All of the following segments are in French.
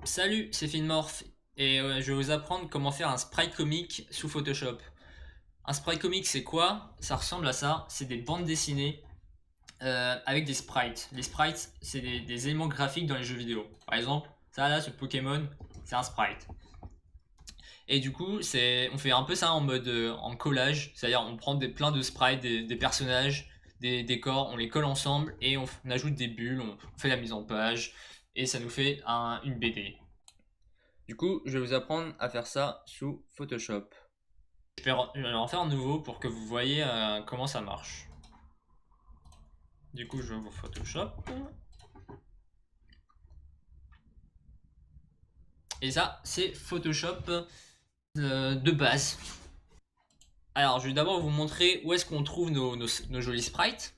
Salut, c'est Finmorph et je vais vous apprendre comment faire un sprite comique sous Photoshop. Un sprite comique, c'est quoi? Ça ressemble à ça, c'est des bandes dessinées avec des sprites. Les sprites, c'est des éléments graphiques dans les jeux vidéo. Par exemple, ça là, ce Pokémon, c'est un sprite. Et du coup, on fait un peu ça en mode en collage, c'est-à-dire on prend plein de sprites, des personnages, des décors, on les colle ensemble et on ajoute des bulles, on fait la mise en page et ça nous fait une BD. Du coup, je vais vous apprendre à faire ça sous Photoshop. Je vais en faire un nouveau pour que vous voyez comment ça marche. Du coup, je ouvre Photoshop. Et ça, c'est Photoshop de base. Alors, je vais d'abord vous montrer où est-ce qu'on trouve nos jolis sprites.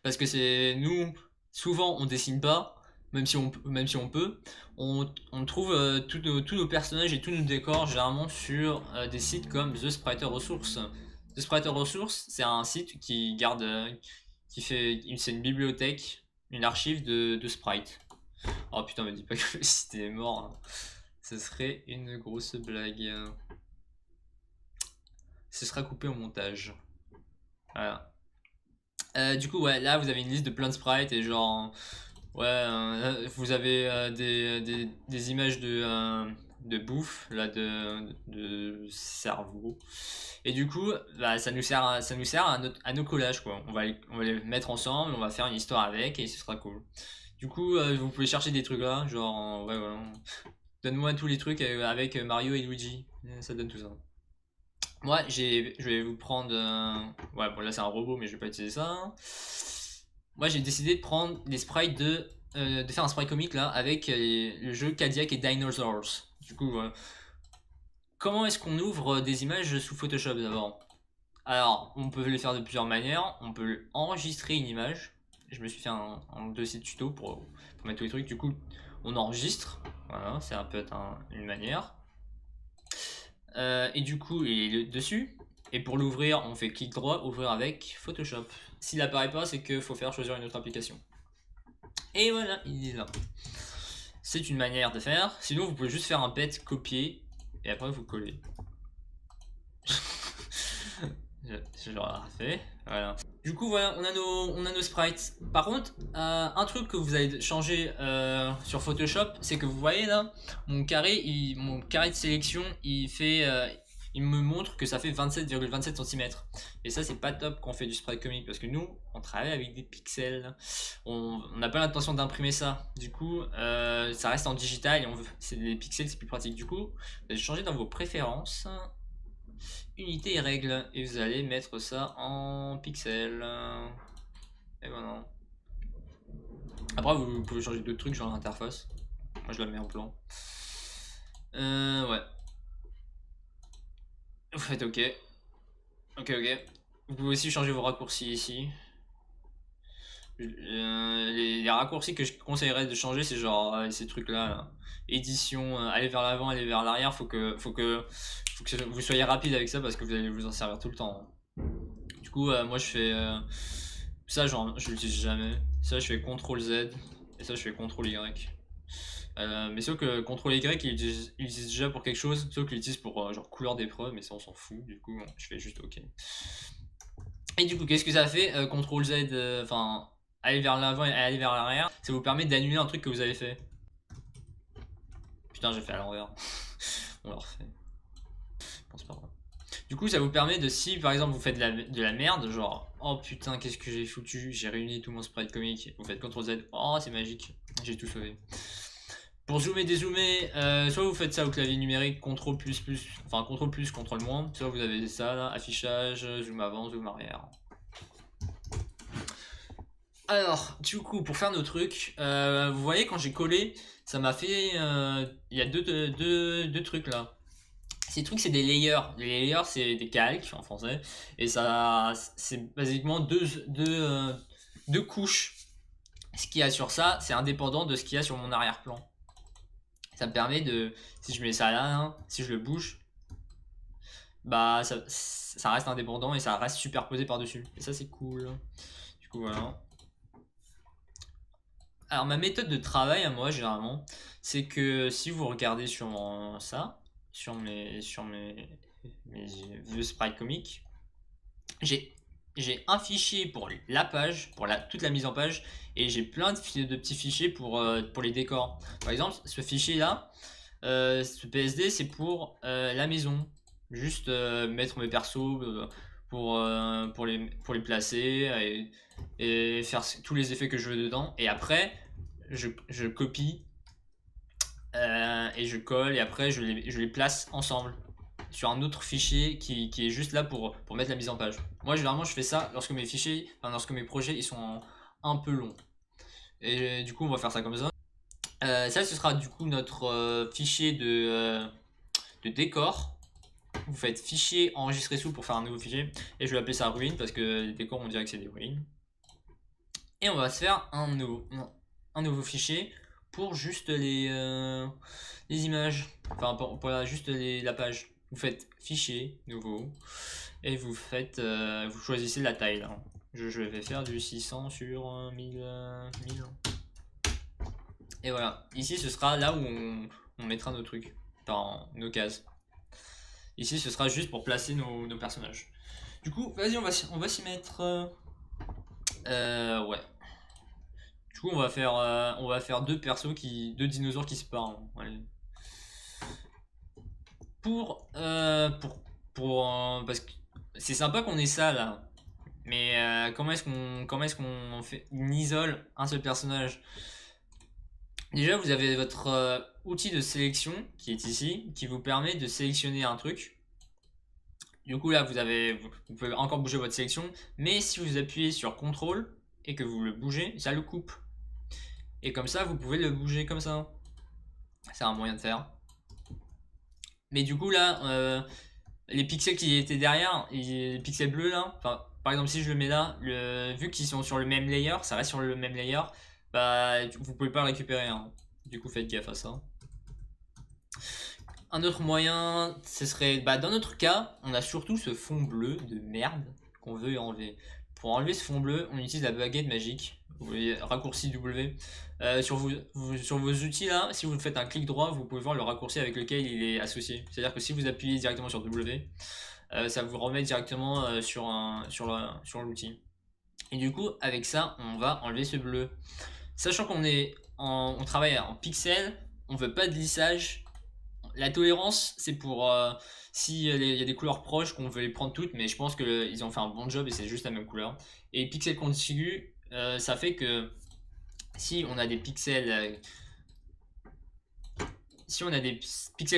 Parce que c'est nous, souvent, on dessine pas, même si on peut. On trouve tous nos personnages et tous nos décors généralement sur des sites comme The Spriter Resource. The Spriter Resource, c'est un site qui garde, c'est une bibliothèque, une archive de sprites. Oh putain, me dis pas que le site est mort, hein. Ce serait une grosse blague. Ce sera coupé au montage. Voilà. Du coup, ouais, là vous avez une liste de plein de sprites et genre, ouais, vous avez des images de bouffe, là, de cerveau. Et du coup, bah, ça nous sert à nos collages, quoi. On va les mettre ensemble, on va faire une histoire avec et ce sera cool. Du coup, vous pouvez chercher des trucs là, genre, ouais, voilà. Donne-moi tous les trucs avec Mario et Luigi, ça donne tout ça. Moi, je vais vous prendre. Ouais, bon, là c'est un robot, mais je vais pas utiliser ça, hein. Moi, j'ai décidé de prendre des sprites de faire un sprite comique là avec le jeu Cadillac et Dinosaurs. Du coup, voilà. Comment est-ce qu'on ouvre des images sous Photoshop d'abord? Alors, on peut les faire de plusieurs manières. On peut enregistrer une image. Je me suis fait un dossier de tuto pour mettre tous les trucs. Du coup, on enregistre. Voilà, c'est un peu une manière. Et du coup, il est dessus. Et pour l'ouvrir, on fait clic droit, ouvrir avec Photoshop. S'il apparaît pas, c'est qu'il faut faire choisir une autre application. Et voilà, il est là. C'est une manière de faire. Sinon, vous pouvez juste faire un pet, copier, et après vous collez. je l'aurais fait. Voilà. Du coup, voilà, on a nos sprites. Par contre, un truc que vous allez changer sur Photoshop, c'est que vous voyez là, mon carré de sélection, il me montre que ça fait 27,27 cm. Et ça, c'est pas top quand on fait du sprite comique parce que nous, on travaille avec des pixels. On n'a pas l'intention d'imprimer ça. Du coup, ça reste en digital et c'est des pixels, c'est plus pratique. Du coup, vous allez changer dans vos préférences unité et règles et vous allez mettre ça en pixels et voilà. Après vous pouvez changer d'autres trucs genre l'interface, moi je la mets en plan. Ouais, vous faites ok, ok. Vous pouvez aussi changer vos raccourcis ici. Les raccourcis que je conseillerais de changer, c'est genre ces trucs là, édition, aller vers l'avant, aller vers l'arrière. Faut que vous soyez rapide avec ça parce que vous allez vous en servir tout le temps, hein. Du coup, moi je fais ça, genre je l'utilise jamais. Ça, je fais CTRL Z et ça, je fais CTRL Y. Mais sauf que CTRL Y, il utilise déjà pour quelque chose, sauf qu'il utilise pour genre couleur d'épreuve, mais ça on s'en fout. Du coup, je fais juste OK. Et du coup, qu'est-ce que ça fait CTRL Z, enfin, aller vers l'avant et aller vers l'arrière, ça vous permet d'annuler un truc que vous avez fait. Putain, j'ai fait à l'envers. On le refait. Je pense pas grave. Du coup, ça vous permet de, si par exemple vous faites de la merde, genre oh putain, qu'est-ce que j'ai foutu, j'ai réuni tout mon sprite comique, vous faites CTRL Z, oh c'est magique, j'ai tout sauvé. Pour zoomer, dézoomer, soit vous faites ça au clavier numérique, CTRL plus plus, enfin CTRL plus, CTRL moins, soit vous avez ça là, affichage, zoom avant, zoom arrière. Alors, du coup, pour faire nos trucs, vous voyez quand j'ai collé, ça m'a fait, il y a deux trucs là. Ces trucs, c'est des layers. Les layers, c'est des calques en français. Et ça, c'est basiquement deux couches. Ce qu'il y a sur ça, c'est indépendant de ce qu'il y a sur mon arrière-plan. Ça me permet de, si je mets ça là, hein, si je le bouge, bah ça reste indépendant et ça reste superposé par-dessus. Et ça, c'est cool. Du coup, voilà. Alors ma méthode de travail à moi généralement, c'est que si vous regardez sur ça, mes vieux sprites comiques, j'ai j'ai un fichier pour la page, pour toute la mise en page, et j'ai plein de petits fichiers pour les décors. Par exemple, ce fichier là, ce PSD, c'est pour la maison. Juste mettre mes persos pour les placer et faire tous les effets que je veux dedans. Et après, je copie et je colle et après je les place ensemble sur un autre fichier qui est juste là pour mettre la mise en page. Moi, généralement, je fais ça lorsque mes fichiers, enfin, lorsque mes projets ils sont un peu longs. Et du coup, on va faire ça comme ça. Ça, ce sera du coup notre fichier de décor. Vous faites fichier enregistrer sous pour faire un nouveau fichier. Et je vais appeler ça ruine parce que les décors, on dirait que c'est des ruines. Et on va se faire un nouveau fichier pour juste les images. Enfin, pour juste la page. Vous faites fichier nouveau et vous choisissez la taille. Là. Je vais faire du 600 sur 1000. Et voilà. Ici, ce sera là où on mettra nos trucs, dans nos cases. Ici, ce sera juste pour placer nos personnages. Du coup, vas-y, on va s'y mettre. Ouais. Du coup, on va faire deux dinosaures qui se parlent. Allez. Parce que c'est sympa qu'on ait ça là. Mais comment est-ce qu'on isole un seul personnage? Déjà, vous avez votre outil de sélection qui est ici, qui vous permet de sélectionner un truc. Du coup, là, vous pouvez encore bouger votre sélection, mais si vous appuyez sur CTRL et que vous le bougez, ça le coupe. Et comme ça, vous pouvez le bouger comme ça. C'est un moyen de faire. Mais du coup, là, les pixels qui étaient derrière, les pixels bleus là, par exemple, si je le mets là, vu qu'ils sont sur le même layer, ça reste sur le même layer, bah, vous pouvez pas le récupérer. Hein. Du coup, faites gaffe à ça. Un autre moyen, ce serait, bah, dans notre cas, on a surtout ce fond bleu de merde qu'on veut enlever. Pour enlever ce fond bleu, on utilise la baguette magique. Vous voyez, raccourci W. Sur vos outils là, si vous faites un clic droit, vous pouvez voir le raccourci avec lequel il est associé. C'est-à-dire que si vous appuyez directement sur W, ça vous remet directement sur l'outil. Et du coup, avec ça, on va enlever ce bleu. Sachant on travaille en pixels, on veut pas de lissage. La tolérance, c'est pour si il y a des couleurs proches qu'on veut les prendre toutes, mais je pense qu'ils ont fait un bon job et c'est juste la même couleur. Et pixel contigu, ça fait que si on a des pixels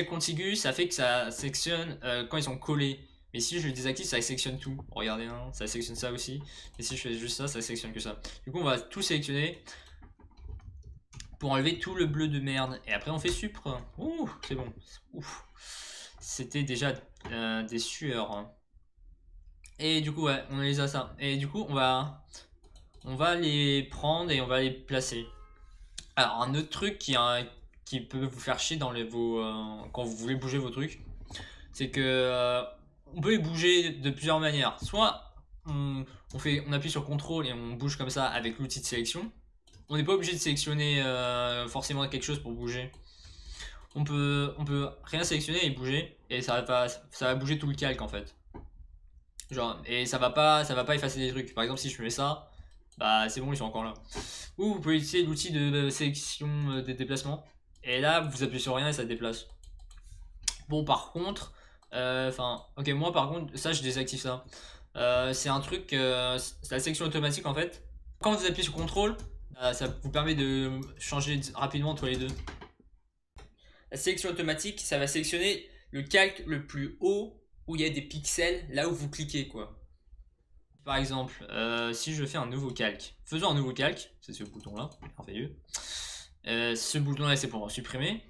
contigus, ça fait que ça sectionne quand ils sont collés. Mais si je le désactive, ça sélectionne tout. Regardez, hein, ça sélectionne ça aussi. Et si je fais juste ça, ça sélectionne que ça. Du coup, on va tout sélectionner pour enlever tout le bleu de merde. Et après, on fait supre. Ouh, c'est bon. Ouf. C'était déjà des sueurs. Et du coup, ouais, on les a ça. Et du coup, on va les prendre et on va les placer. Alors, un autre truc qui peut vous faire chier quand vous voulez bouger vos trucs, c'est que on peut les bouger de plusieurs manières. Soit on appuie sur CTRL et on bouge comme ça avec l'outil de sélection. On n'est pas obligé de sélectionner forcément quelque chose pour bouger. On peut rien sélectionner et bouger et ça va bouger tout le calque en fait. Genre, et ça va pas effacer des trucs. Par exemple, si je fais ça, bah c'est bon, ils sont encore là. Ou vous pouvez utiliser l'outil de sélection des déplacements. Et là, vous appuyez sur rien et ça se déplace. Bon, par contre, ok, moi par contre, ça je désactive ça. C'est un truc, c'est la sélection automatique en fait. Quand vous appuyez sur CTRL, ça vous permet de changer rapidement entre les deux. La sélection automatique, ça va sélectionner le calque le plus haut où il y a des pixels là où vous cliquez quoi. Par exemple, si je fais un nouveau calque, faisons un nouveau calque, c'est ce bouton là, merveilleux. Ce bouton là c'est pour supprimer.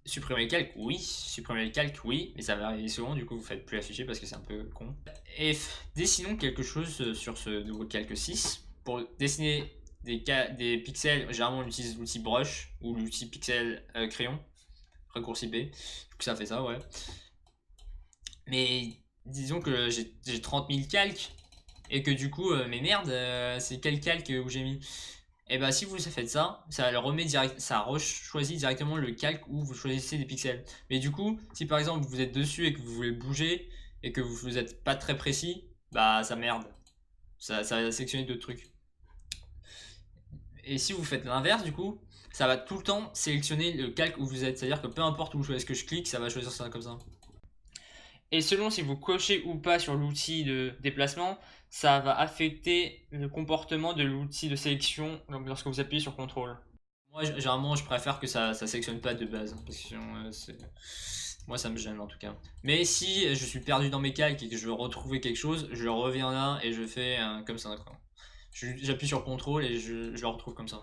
Supprimer le calque, oui. Supprimer le calque, oui. Mais ça va arriver souvent, du coup vous faites plus afficher parce que c'est un peu con. Et dessinons quelque chose sur ce nouveau calque 6. Pour dessiner des pixels, généralement on utilise l'outil brush ou l'outil pixel crayon. Raccourci B. Du coup ça fait ça, ouais. Mais disons que j'ai 30 000 calques. Et que du coup, mais merde, c'est quel calque où j'ai mis? et bah si vous faites ça, ça le remet direct, ça choisit directement le calque où vous choisissez des pixels. Mais du coup, si par exemple vous êtes dessus et que vous voulez bouger et que vous n'êtes pas très précis, bah ça merde. Ça va sélectionner d'autres trucs. Et si vous faites l'inverse, du coup, ça va tout le temps sélectionner le calque où vous êtes. C'est-à-dire que peu importe où est-ce que je clique, ça va choisir ça comme ça. Et selon si vous cochez ou pas sur l'outil de déplacement, ça va affecter le comportement de l'outil de sélection lorsque vous appuyez sur CTRL. Moi, généralement, je préfère que ça sélectionne pas de base. Parce que sinon, moi, ça me gêne en tout cas. Mais si je suis perdu dans mes calques et que je veux retrouver quelque chose, je reviens là et je fais comme ça. J'appuie sur CTRL et je le retrouve comme ça.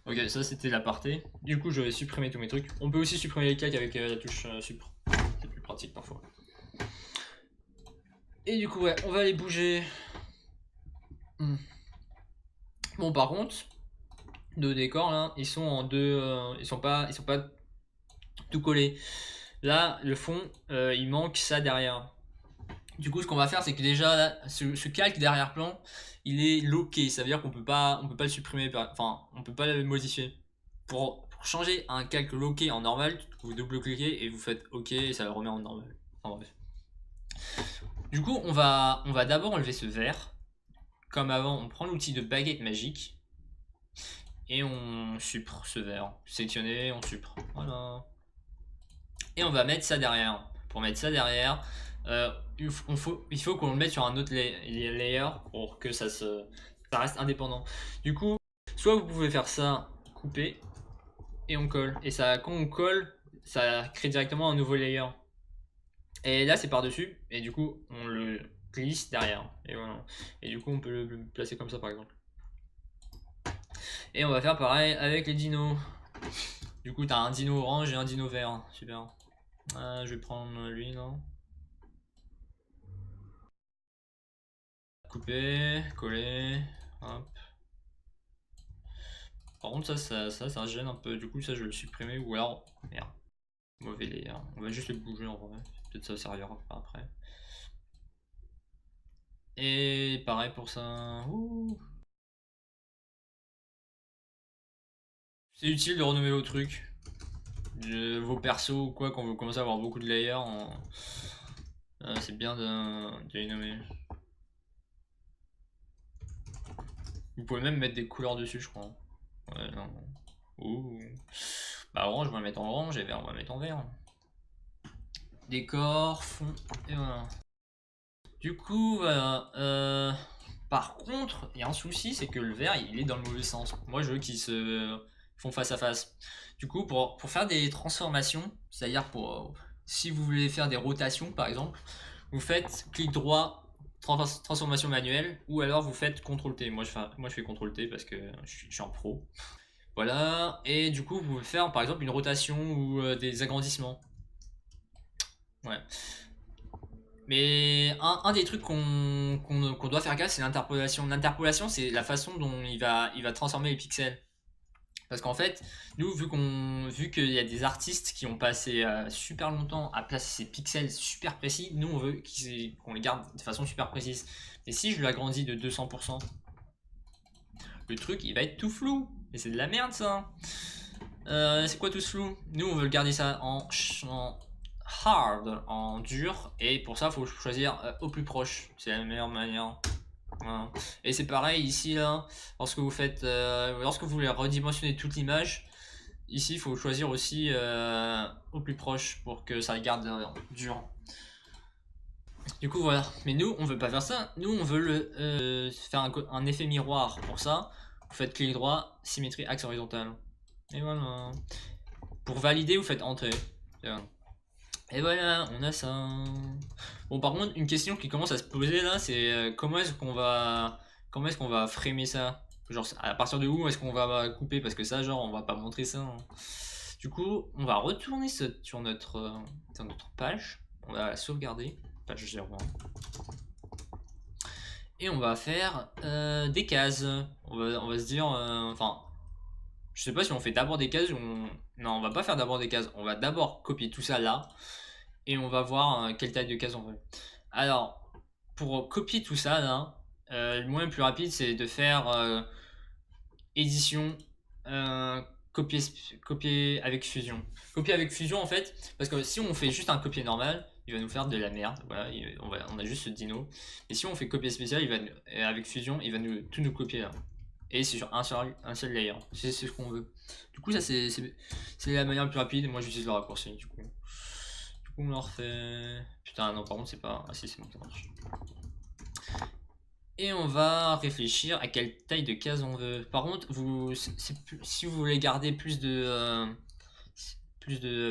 Ok, ça c'était l'aparté. Du coup, je vais supprimer tous mes trucs. On peut aussi supprimer les calques avec la touche Supr. C'est plus pratique parfois. Et du coup, ouais, on va les bouger. Bon, par contre, nos décors là, ils sont en deux. Ils sont pas tout collés. Là, le fond, il manque ça derrière. Du coup, ce qu'on va faire, c'est que déjà, là, ce calque derrière-plan, il est locké. Ça veut dire qu'on peut pas le supprimer. Enfin, on peut pas le modifier. Pour changer un calque locké en normal, vous double-cliquez et vous faites OK et ça le remet en normal. Enfin, bref. Du coup, on va d'abord enlever ce vert. Comme avant, on prend l'outil de baguette magique et on supre ce vert. Sélectionner, on supre. Voilà. Et on va mettre ça derrière. Pour mettre ça derrière, il faut qu'on le mette sur un autre layer pour que ça reste indépendant. Du coup, soit vous pouvez faire ça, couper, et on colle. Et ça, quand on colle, ça crée directement un nouveau layer. Et là, c'est par-dessus, et du coup, on le glisse derrière. Et voilà. Et du coup, on peut le placer comme ça, par exemple. Et on va faire pareil avec les dinos. Du coup, t'as un dino orange et un dino vert. Super. Je vais prendre lui, non? Couper, coller, hop. Par contre, ça gêne un peu. Du coup, ça, je vais le supprimer. Ou alors, merde, mauvais layer. On va juste le bouger en vrai. Peut-être ça servira après. Et pareil pour ça. C'est utile de renommer vos trucs. Vos persos ou quoi, quand vous commencez à avoir beaucoup de layers. C'est bien de les nommer. Vous pouvez même mettre des couleurs dessus, je crois. Ouais, non. Ouh. Bah, orange, on va le mettre en orange et vert, on va le mettre en vert. Décor, fond, et voilà. Du coup, voilà. Par contre, il y a un souci, c'est que le vert, il est dans le mauvais sens. Moi, je veux qu'ils se font face à face. Du coup, pour faire des transformations, c'est-à-dire pour si vous voulez faire des rotations, par exemple, vous faites clic droit, transformation manuelle, ou alors vous faites CTRL-T. Moi, je fais CTRL-T parce que je suis en pro. Voilà, et du coup, vous pouvez faire par exemple une rotation ou des agrandissements. Ouais. Mais un des trucs qu'on doit faire gaffe, c'est l'interpolation. L'interpolation, c'est la façon dont il va transformer les pixels. Parce qu'en fait, nous, vu qu'il y a des artistes qui ont passé super longtemps à placer ces pixels super précis, nous, on veut qu'on les garde de façon super précise. Et si je l'agrandis de 200%, le truc, il va être tout flou. Et c'est de la merde, ça. C'est quoi tout ce flou? Nous, on veut le garder ça en hard, en dur, et pour ça il faut choisir au plus proche, c'est la meilleure manière. Voilà. Et c'est pareil ici là, lorsque vous faites lorsque vous voulez redimensionner toute l'image, ici il faut choisir aussi au plus proche pour que ça garde dur. Du coup voilà, mais nous on veut pas faire ça, nous on veut faire un effet miroir. Pour ça vous faites clic droit, symétrie axe horizontal, et voilà. Pour valider vous faites entrée. Et voilà, on a ça. Bon, par contre, une question qui commence à se poser là, c'est comment est-ce qu'on va framer ça? Genre, à partir de où est-ce qu'on va couper? Parce que ça, genre, on va pas montrer ça, hein. Du coup, on va retourner sur notre page. On va la sauvegarder, page 01. Et on va faire des cases. On va se dire, enfin, je sais pas si on fait d'abord des cases ou non, on va pas faire d'abord des cases. On va d'abord copier tout ça là. Et on va voir quelle taille de case on veut. Alors, pour copier tout ça là, le moyen le plus rapide c'est de faire édition, copier avec fusion. Copier avec fusion en fait, parce que si on fait juste un copier normal, il va nous faire de la merde. Voilà, on a juste ce dino. Et si on fait copier spécial, avec fusion, il va tout nous copier là. Et c'est sur un seul layer. C'est ce qu'on veut. Du coup, ça c'est la manière la plus rapide. Moi j'utilise le raccourci. Du coup, on leur fait. Putain, non, par contre, c'est pas. Ah, si, c'est bon, ça marche. Et on va réfléchir à quelle taille de case on veut. Par contre, si vous voulez garder plus de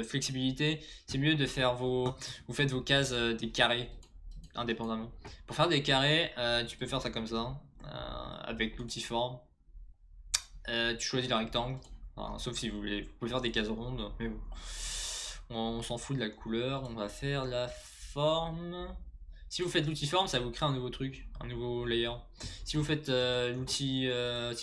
flexibilité, c'est mieux de faire vous faites vos cases des carrés indépendamment. Pour faire des carrés, tu peux faire ça comme ça, avec l'outil forme. Tu choisis le rectangle, enfin, sauf si vous pouvez faire des cases rondes, mais bon. On s'en fout de la couleur, on va faire la forme. Si vous faites l'outil forme, ça vous crée un nouveau truc, un nouveau layer. Si vous faites si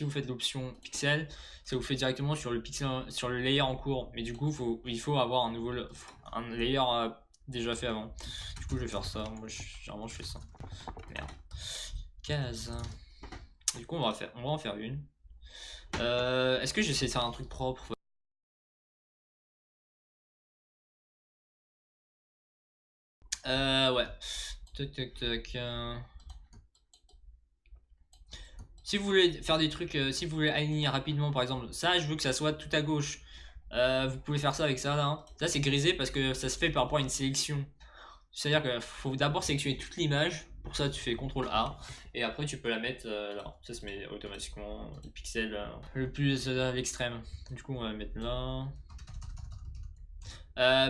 vous faites l'option pixel, ça vous fait directement sur le pixel, sur le layer en cours. Mais du coup, il faut avoir un layer déjà fait avant. Du coup, je vais faire ça. Moi, généralement, je fais ça. Merde. Case. Du coup, on va en faire une. Est-ce que j'essaie de faire un truc propre? Ouais. Tac, tac, tac. Si vous voulez faire des trucs, si vous voulez aligner rapidement, par exemple, ça, je veux que ça soit tout à gauche. Vous pouvez faire ça avec ça, là. Hein. Ça, c'est grisé parce que ça se fait par rapport à une sélection. C'est-à-dire qu'il faut d'abord sélectionner toute l'image. Pour ça, tu fais CTRL A. Et après, tu peux la mettre là. Ça se met automatiquement le pixel le plus à l'extrême. Du coup, on va mettre là.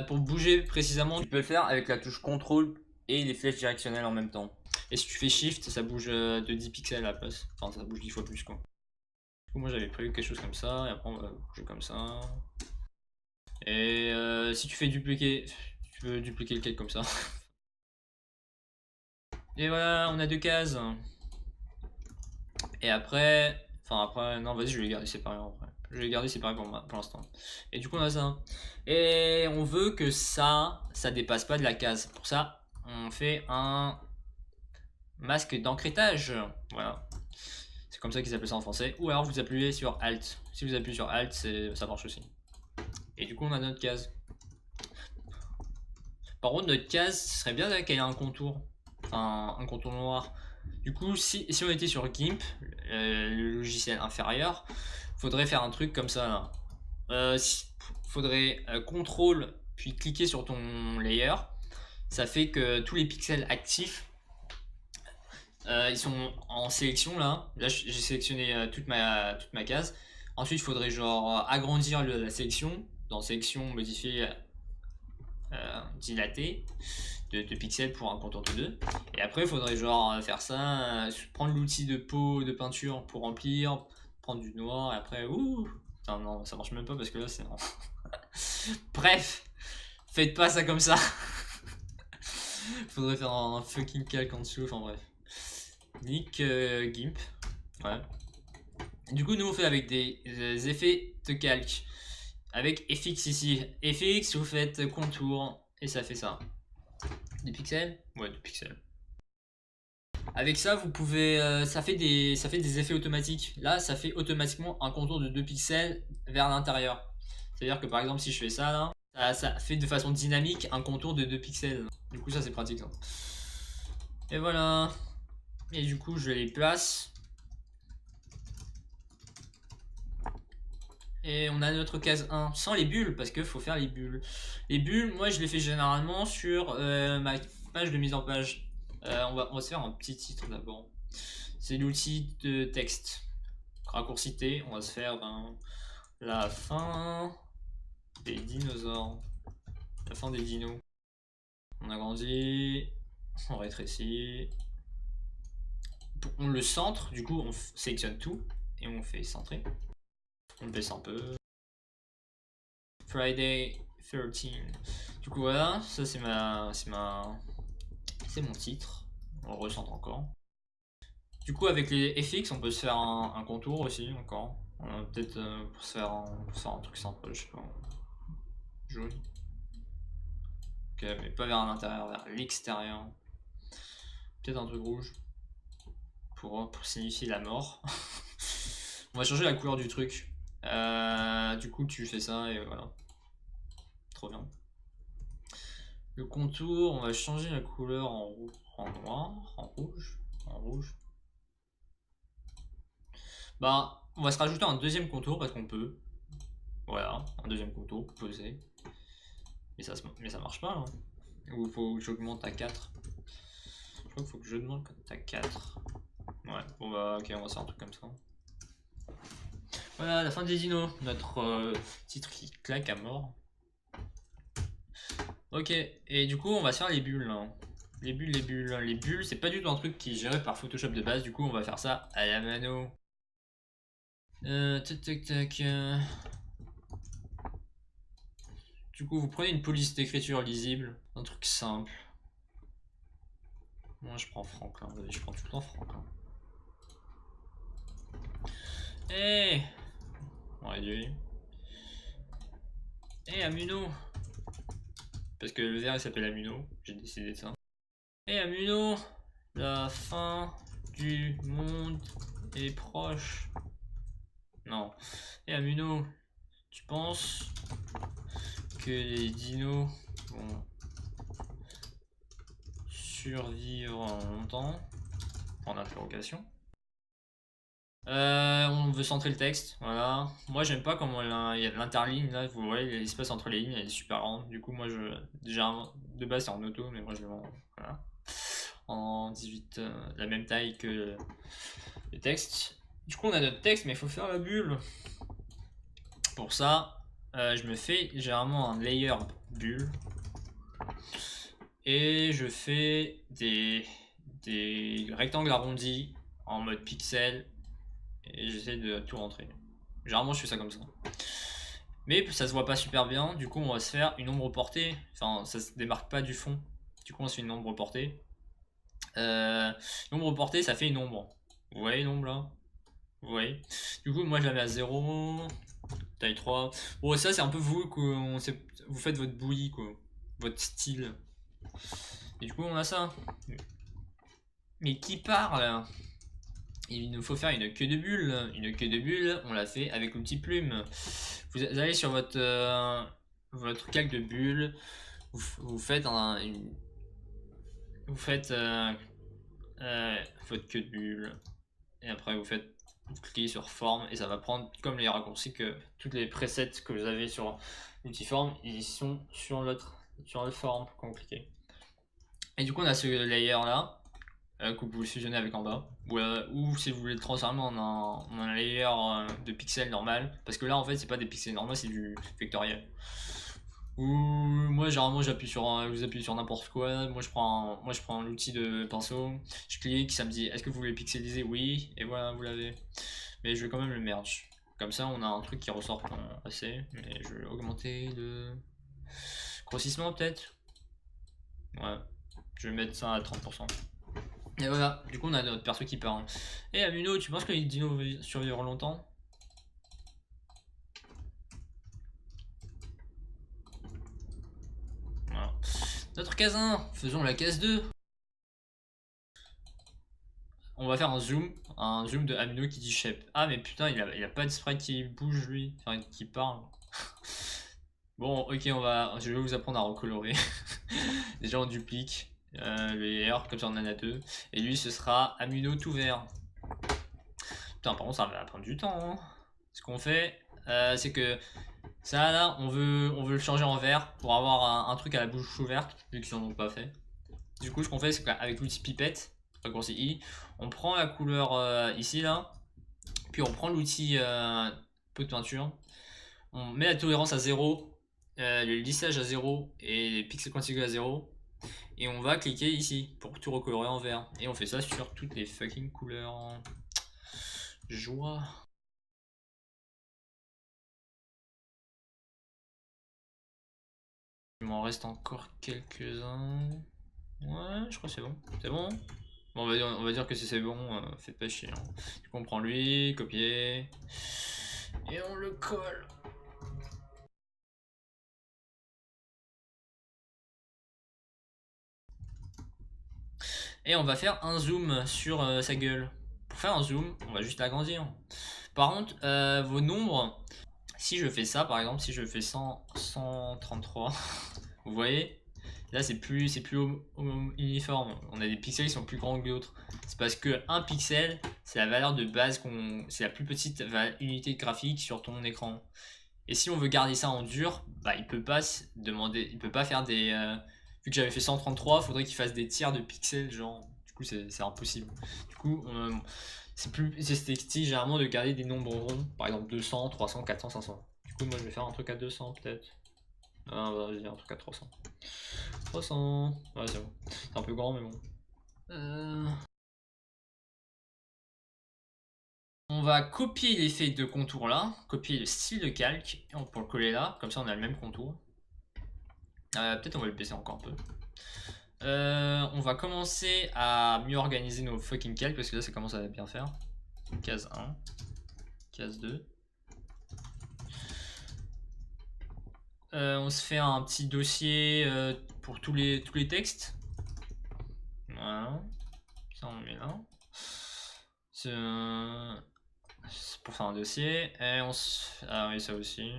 Pour bouger précisément, tu peux le faire avec la touche CTRL et les flèches directionnelles en même temps. Et si tu fais Shift, ça bouge de 10 pixels à la place. Enfin, ça bouge 10 fois plus quoi. Du coup, moi j'avais prévu quelque chose comme ça, et après on va bouger comme ça. Et si tu fais dupliquer, tu peux dupliquer le cake comme ça. Et voilà, on a 2 cases. Et après, non, vas-y, je vais les garder séparés après. Je vais les garder séparés pour l'instant. Et du coup, on a ça. Et on veut que ça dépasse pas de la case. Pour ça, on fait un masque d'encrétage. Voilà. C'est comme ça qu'ils appellent ça en français. Ou alors vous appuyez sur Alt. Si vous appuyez sur Alt, ça marche aussi. Et du coup, on a notre case. Par contre, notre case, ce serait bien qu'elle ait un contour. Enfin, un contour noir. Du coup, si on était sur GIMP, le logiciel inférieur, faudrait faire un truc comme ça là. Faudrait CTRL puis cliquer sur ton layer. Ça fait que tous les pixels actifs, ils sont en sélection là. Là, j'ai sélectionné toute ma case. Ensuite, il faudrait genre agrandir la sélection. Dans sélection, modifier, dilater de pixels pour un contour de 2. Et après, il faudrait genre faire ça, prendre l'outil de peau de peinture pour remplir, prendre du noir et après, ouh, putain, non, ça marche même pas parce que là, c'est. Bref, faites pas ça comme ça. Faudrait faire un fucking calque en dessous, enfin bref. Nick GIMP, ouais. Du coup, nous on fait avec des effets de calque. Avec FX ici. FX, vous faites contour et ça fait ça. Des pixels? Ouais, des pixels. Avec ça, vous pouvez, ça fait des effets automatiques. Là, ça fait automatiquement un contour de 2 pixels vers l'intérieur. C'est-à-dire que par exemple, si je fais ça là, ça fait de façon dynamique un contour de 2 pixels. Du coup, ça c'est pratique. Ça. Et voilà. Et du coup, je les place. Et on a notre case 1 sans les bulles parce qu'il faut faire les bulles. Les bulles, moi je les fais généralement sur ma page de mise en page. On va se faire un petit titre d'abord. C'est l'outil de texte. Raccourci T, on va se faire la fin des dinosaures. La fin des dinos. On agrandit, on rétrécit. On le centre, du coup on sélectionne tout et on fait centrer. On baisse un peu. Friday 13. Du coup voilà, ça c'est c'est mon titre. On le recentre encore. Du coup avec les FX on peut se faire un contour aussi encore. Peut-être pour se faire un truc simple, je sais pas. Jaune. Ok, mais pas vers l'intérieur, vers l'extérieur. Peut-être un truc rouge. Pour signifier la mort. On va changer la couleur du truc. Du coup, tu fais ça et voilà. Trop bien. Le contour, on va changer la couleur en noir, en rouge, en rouge. Bah, on va se rajouter un deuxième contour parce qu'on peut. Voilà, un deuxième contour posé. Mais ça marche pas là. Ou faut que j'augmente à 4. Je crois qu'il faut que je demande quand à 4. Ouais, bon bah ok, on va faire un truc comme ça. Voilà, la fin des dinos. Notre titre qui claque à mort. Ok, et du coup on va se faire les bulles là. Les bulles, les bulles. Les bulles, c'est pas du tout un truc qui est géré par Photoshop de base, du coup on va faire ça à la mano. Tac tac tac. Du coup vous prenez une police d'écriture lisible, un truc simple. Moi je prends Franklin, je prends tout le temps Franklin. Eh on réduit. Eh Amuno. Parce que le vert il s'appelle Amuno, j'ai décidé de ça. Eh Amuno, la fin du monde est proche. Non. Eh Amuno, tu penses que les dinos vont survivre longtemps? En interrogation. On veut centrer le texte, voilà. Moi j'aime pas comment il y a l'interligne là, vous voyez l'espace entre les lignes, elle est super grande. Du coup moi déjà de base c'est en auto, mais moi je le mets voilà, en 18, la même taille que le texte. Du coup on a notre texte, mais il faut faire la bulle. Pour ça, je me fais généralement un layer bulle. Et je fais des rectangles arrondis en mode pixel. Et j'essaie de tout rentrer. Généralement je fais ça comme ça. Mais ça se voit pas super bien, du coup on va se faire une ombre portée. Enfin ça se démarque pas du fond. Du coup on se fait une ombre portée. L'ombre portée ça fait une ombre. Vous voyez l'ombre là? Vous voyez? Du coup moi je la mets à 0. Taille 3. Bon ça c'est un peu vous vous faites votre bouillie quoi. Votre style. Et du coup on a ça. Mais qui parle? Il nous faut faire une queue de bulle. Une queue de bulle, on l'a fait avec l'outil plume. Vous allez sur votre calque de bulle, vous faites votre queue de bulle, et après vous cliquez sur forme et ça va prendre comme les raccourcis que toutes les presets que vous avez sur l'outil forme, ils sont sur la forme quand vous cliquez. Et du coup on a ce layer là. Que vous pouvez fusionner avec en bas, ou si vous voulez le transformer en un layer de pixels normal, parce que là en fait c'est pas des pixels normaux, c'est du vectoriel. Ou moi généralement vous appuyez sur n'importe quoi. Moi je prends l'outil de pinceau, je clique, ça me dit est-ce que vous voulez pixeliser? Oui, et voilà vous l'avez. Mais je vais quand même le merge. Comme ça on a un truc qui ressort assez. Mais je vais augmenter le grossissement peut-être. Ouais, je vais mettre ça à 30%. Et voilà, du coup on a notre perso qui parle. Et Amuno, tu penses que les dinos vont survivre longtemps? Voilà. Notre case 1, faisons la case 2. On va faire un zoom de Amuno qui dit shape. Ah mais putain, il a pas de sprite qui bouge lui, enfin qui parle. Bon, ok, je vais vous apprendre à recolorer. Déjà on duplique les R, comme ça on en a 2. Et lui ce sera Amuno tout vert. Putain, par contre ça va prendre du temps. Hein. Ce qu'on fait, c'est que ça là, on veut le changer en vert pour avoir un truc à la bouche ouverte, vu qu'ils n'en ont pas fait. Du coup, ce qu'on fait, c'est qu'avec l'outil pipette, raccourci I, on prend la couleur ici là, puis on prend l'outil pot de peinture, on met la tolérance à 0, le lissage à 0 et les pixels quantiques à 0, et on va cliquer ici pour tout recolorer en vert. Et on fait ça sur toutes les fucking couleurs. Joie. Il m'en reste encore quelques-uns. Ouais, je crois que c'est bon. C'est bon? Bon, on va dire que si c'est bon, faites pas chier. Hein. Du coup, on prend lui, copier. Et on le colle. Et on va faire un zoom sur sa gueule. Pour faire un zoom, on va juste l'agrandir. Par contre, vos nombres, si je fais ça par exemple, si je fais 100, 133, vous voyez, là c'est plus uniforme. On a des pixels qui sont plus grands que d'autres. C'est parce que un pixel, c'est la valeur de base c'est la plus petite unité graphique sur ton écran. Et si on veut garder ça en dur, bah il peut pas il peut pas faire des. Vu que j'avais fait 133, faudrait qu'il fasse des tiers de pixels, genre. Du coup, c'est impossible. Du coup, c'est plus esthétique généralement de garder des nombres ronds, par exemple 200, 300, 400, 500. Du coup, moi je vais faire un truc à 200 peut-être. Ah, bah, vas-y, un truc à 300. 300. Ouais, c'est bon. C'est un peu grand, mais bon. On va copier l'effet de contour là, copier le style de calque, et on peut le coller là, comme ça on a le même contour. Peut-être on va le baisser encore un peu. On va commencer à mieux organiser nos fucking calques parce que là ça commence à bien faire. Case 1, case 2. On se fait un petit dossier pour tous les textes. Voilà. Ça on le met là. C'est pour faire un dossier. Et on se... Ah oui, ça aussi.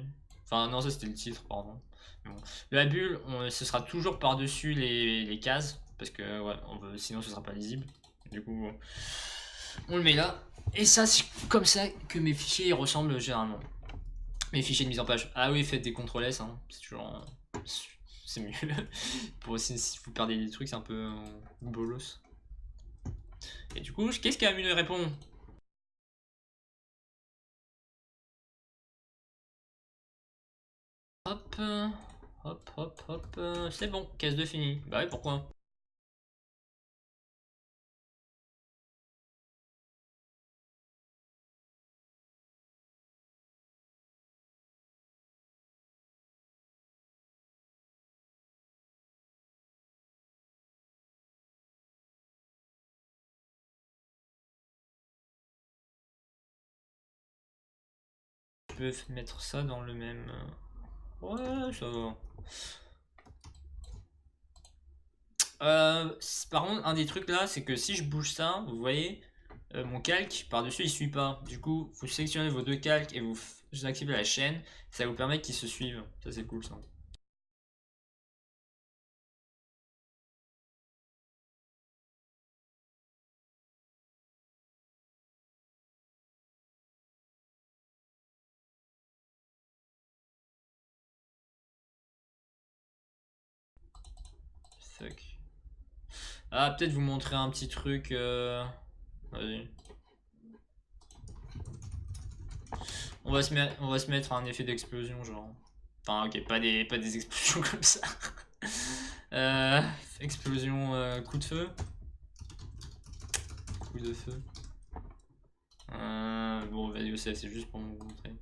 Enfin non, ça c'était le titre, pardon. Bon. La bulle, ce sera toujours par-dessus les cases. Parce que ouais, sinon ce sera pas lisible. Du coup, on le met là. Et ça, c'est comme ça que mes fichiers ressemblent généralement. Mes fichiers de mise en page. Ah oui, faites des CTRL S, hein. C'est toujours. C'est mieux. Pour aussi, si vous perdez des trucs, c'est un peu bolos. Et du coup, qu'est-ce qu'Amune répond? Hop, hop, hop, hop. C'est bon, case 2 fini. Bah oui, pourquoi? Je peux mettre ça dans le même. Ouais, ça va. Par contre, un des trucs là, c'est que si je bouge ça, vous voyez, mon calque par-dessus il suit pas. Du coup, vous sélectionnez vos deux calques et vous activez la chaîne. Ça vous permet qu'ils se suivent. Ça, c'est cool ça. Fuck. Ah, peut-être vous montrer un petit truc. Vas-y. On va se mettre un effet d'explosion, genre. Enfin, ok, pas des explosions comme ça. Explosion, coup de feu. Coup de feu. Bon, vas-y, c'est juste pour vous montrer.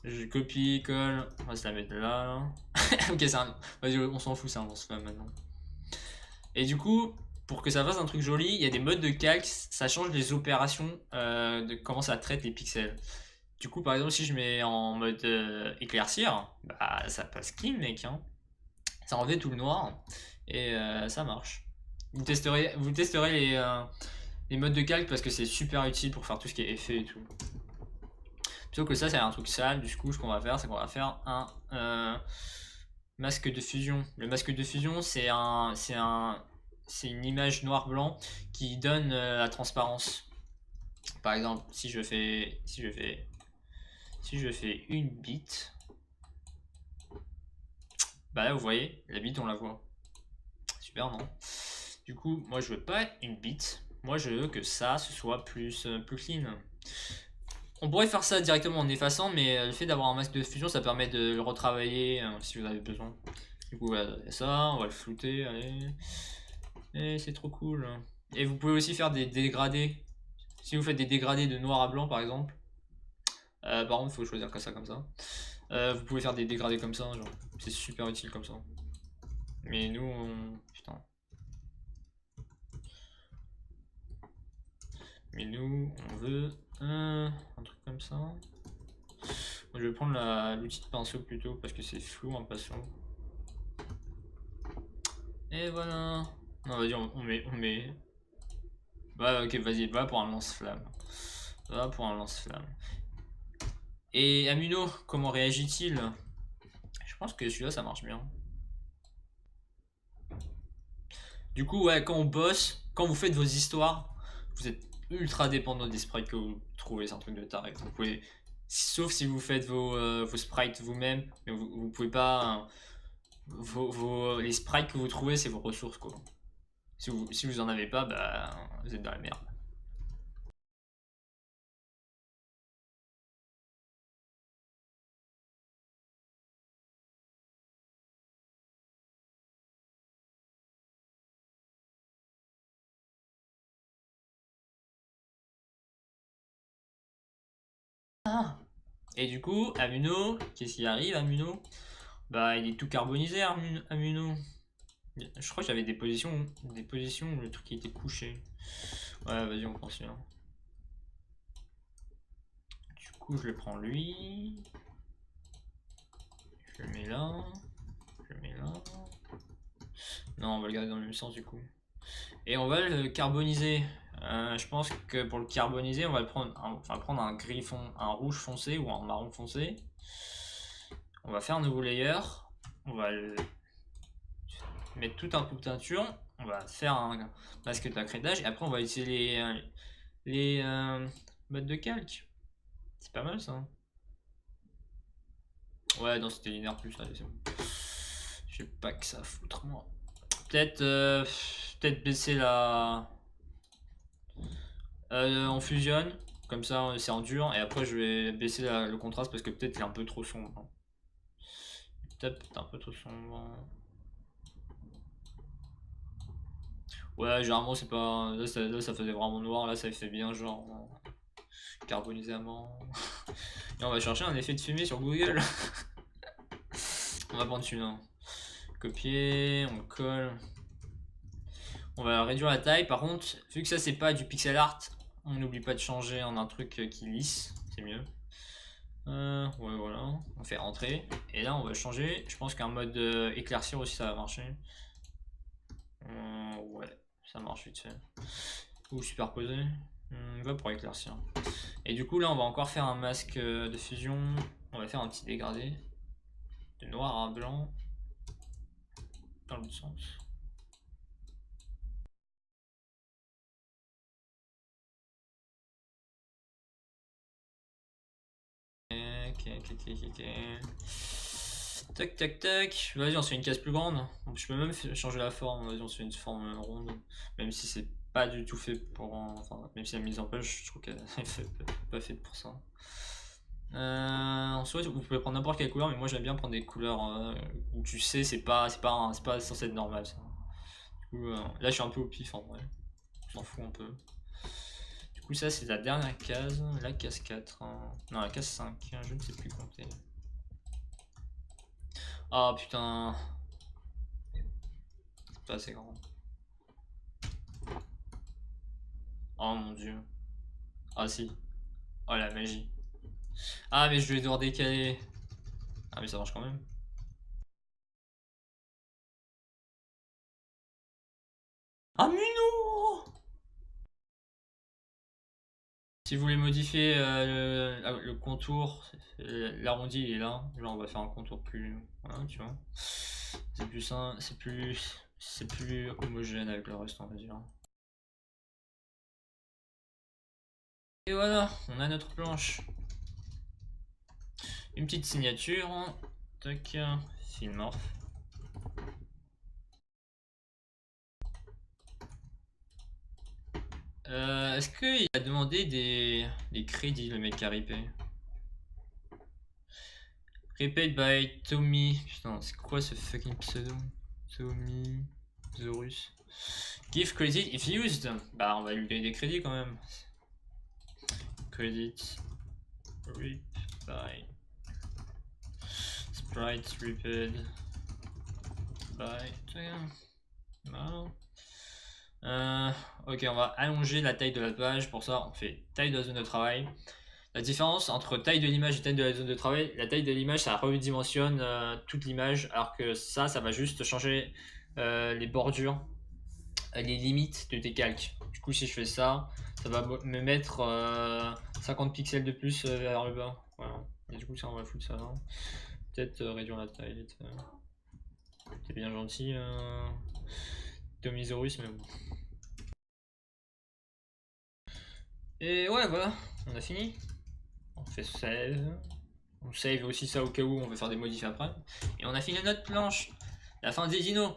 Je copie, colle. On va se la mettre là. Ok, c'est un. Vas-y, on s'en fout, c'est un lance-flamme maintenant. Et du coup, pour que ça fasse un truc joli, il y a des modes de calque. Ça change les opérations de comment ça traite les pixels. Du coup, par exemple, si je mets en mode éclaircir, bah ça passe clean, mec. Hein. Ça enlève tout le noir et ça marche. Vous testerez les modes de calque parce que c'est super utile pour faire tout ce qui est effet et tout. Plutôt que ça, c'est un truc sale. Du coup, ce qu'on va faire, c'est qu'on va faire un masque de fusion. Le masque de fusion, c'est une image noir-blanc qui donne la transparence. Par exemple, si je fais une bit, bah là vous voyez, la bit on la voit. Super, non? Du coup, moi je veux pas une bit. Moi je veux que ça ce soit plus clean. On pourrait faire ça directement en effaçant, mais le fait d'avoir un masque de fusion, ça permet de le retravailler si vous avez besoin. Du coup, voilà, ça, on va le flouter, allez. Et c'est trop cool. Et vous pouvez aussi faire des dégradés. Si vous faites des dégradés de noir à blanc, par exemple. Par contre, il faut choisir que ça comme ça. Vous pouvez faire des dégradés comme ça, genre. C'est super utile comme ça. Mais nous, putain. Mais nous, on veut un truc comme ça. Moi, je vais prendre l'outil de pinceau plutôt parce que c'est flou un pinceau. Et voilà. Non, vas-y, on met. Bah, ok, vas-y, va pour un lance-flamme. Voilà pour un lance-flamme. Et Amuno, comment réagit-il? Je pense que celui-là ça marche bien. Du coup, ouais, quand on bosse, quand vous faites vos histoires, vous êtes ultra dépendant des sprites que vous trouvez, c'est un truc de taré. Vous pouvez, sauf si vous faites vos sprites vous-même, mais vous pouvez pas. Les sprites que vous trouvez, c'est vos ressources quoi. Si vous en avez pas, bah vous êtes dans la merde. Ah. Et du coup, Amuno, qu'est-ce qui arrive Amuno? Bah il est tout carbonisé Amuno. Je crois que j'avais des positions où le truc qui était couché. Ouais, vas-y, on continue. Du coup, je le prends lui. Je le mets là. Je le mets là. Non, on va le garder dans le même sens du coup. Et on va le carboniser. Je pense que pour le carboniser, on va prendre un gris un rouge foncé ou un marron foncé. On va faire un nouveau layer. On va le mettre tout un coup de teinture. On va faire un masque d'accrétage et après on va utiliser les modes de calque. C'est pas mal ça. Ouais, non, c'était linéaire plus, allez, c'est bon. J'ai pas que ça à foutre, moi. Peut-être baisser la. On fusionne, comme ça c'est en dur, et après je vais baisser le contraste parce que peut-être il est un peu trop sombre. Peut-être un peu trop sombre. Ouais, généralement c'est pas. Là ça faisait vraiment noir, là ça fait bien genre. Carbonisé à mort. Et on va chercher un effet de fumée sur Google. On va prendre celui-là. Copier, on colle. On va réduire la taille. Par contre, vu que ça c'est pas du pixel art, on n'oublie pas de changer en un truc qui lisse. C'est mieux. Ouais, voilà. On fait entrer. Et là, on va changer. Je pense qu'un mode éclaircir aussi, ça va marcher. Ouais, ça marche vite fait. Ou superposer. On va pour éclaircir. Et du coup, là, on va encore faire un masque de fusion. On va faire un petit dégradé. De noir à blanc. Dans l'autre sens. Ok. Tac, tac, tac. Vas-y, on se fait une case plus grande. Je peux même changer la forme. Vas-y, on se fait une forme ronde. Même si c'est pas du tout fait pour. Enfin, même si la mise en page, je trouve qu'elle est pas faite pour ça. En soit, vous pouvez prendre n'importe quelle couleur, mais moi j'aime bien prendre des couleurs où tu sais, c'est pas censé être normal ça. Du coup, là je suis un peu au pif en vrai. Je m'en fous un peu. Du coup, ça c'est la dernière case, la case 4. Non, la case 5, je ne sais plus compter. Ah putain. C'est pas assez grand. Oh mon dieu. Ah si. Oh la magie. Ah mais je vais devoir décaler. Ah mais ça marche quand même. Ah mais non. Si vous voulez modifier le contour, l'arrondi il est là. Genre on va faire un contour plus. Voilà, tu vois. C'est plus simple, c'est plus homogène avec le reste, on va dire. Et voilà, on a notre planche. Une petite signature. Tac, Filmorph. Est-ce qu'il a demandé des crédits, le mec qui a ripé? Repaid by Tommy. Putain, c'est quoi ce fucking pseudo? Tommy Zorus. Give credit if used. Bah, on va lui donner des crédits quand même. Credit. Rip by. Sprite repaid by. Non. Ok, on va allonger la taille de la page. Pour ça, on fait taille de la zone de travail. La différence entre taille de l'image et taille de la zone de travail, la taille de l'image, ça redimensionne toute l'image, alors que ça va juste changer les bordures, les limites de tes calques. Du coup, si je fais ça, Ça va me mettre 50 pixels de plus vers le bas. Voilà. Et du coup, ça, on va foutre ça là. Peut-être réduire la taille. T'es bien gentil, Tomisaurus, mais bon. Et ouais, voilà, on a fini. On fait save. On save aussi ça au cas où on veut faire des modifs après. Et on a fini notre planche. La fin des dinos.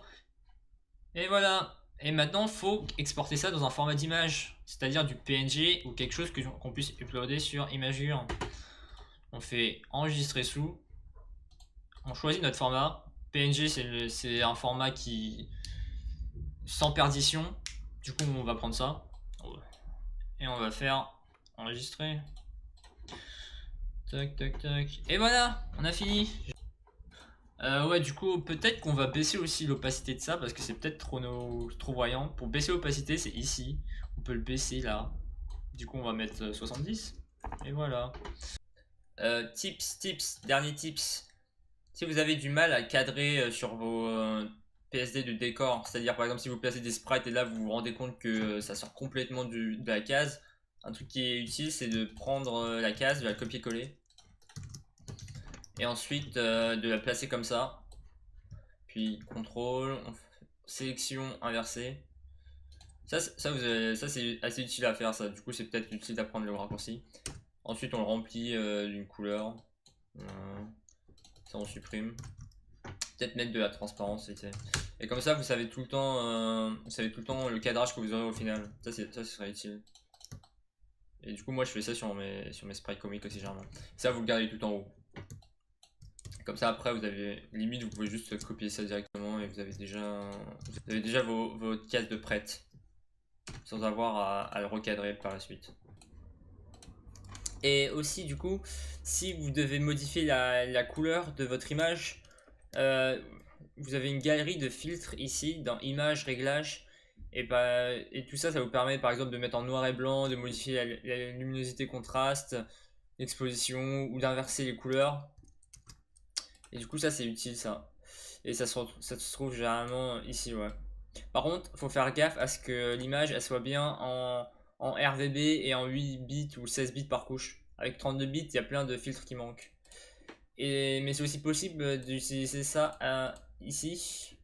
Et voilà. Et maintenant, faut exporter ça dans un format d'image. C'est-à-dire du PNG ou quelque chose qu'on puisse uploader sur Imagure. On fait enregistrer sous. On choisit notre format. PNG, c'est un format qui sans perdition. Du coup, on va prendre ça. Et on va faire enregistrer. Tac, tac, tac. Et voilà, on a fini. Ouais, du coup, peut-être qu'on va baisser aussi l'opacité de ça parce que c'est peut-être trop voyant. Pour baisser l'opacité, c'est ici. On peut le baisser là. Du coup, on va mettre 70. Et voilà. Tips, dernier tips. Si vous avez du mal à cadrer sur vos PSD de décor, c'est-à-dire par exemple si vous placez des sprites et là vous vous rendez compte que ça sort complètement de la case, un truc qui est utile c'est de prendre la case, de la copier-coller et ensuite de la placer comme ça, puis contrôle, sélection inversée. Ça c'est assez utile à faire ça, du coup c'est peut-être utile d'apprendre le raccourci. Ensuite on le remplit d'une couleur, ça on supprime. Peut-être mettre de la transparence et comme ça vous savez tout le temps le cadrage que vous aurez au final. Ça serait utile. Et du coup moi je fais ça sur mes sprites comiques aussi généralement. Ça vous le gardez tout en haut. Comme ça après vous avez limite vous pouvez juste copier ça directement et vous avez déjà votre case de prête sans avoir à le recadrer par la suite. Et aussi du coup si vous devez modifier la couleur de votre image, vous avez une galerie de filtres ici dans images, réglages et tout ça vous permet par exemple de mettre en noir et blanc, de modifier la luminosité, contraste, l'exposition ou d'inverser les couleurs. Et du coup ça c'est utile ça. Et ça se trouve généralement ici, ouais. Par contre faut faire gaffe à ce que l'image elle soit bien en RVB et en 8 bits ou 16 bits par couche. Avec 32 bits il y a plein de filtres qui manquent. Mais c'est aussi possible d'utiliser ça ici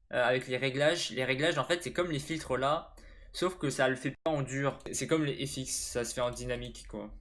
avec les réglages. Les réglages en fait c'est comme les filtres là, sauf que ça le fait pas en dur. C'est comme les FX, ça se fait en dynamique quoi.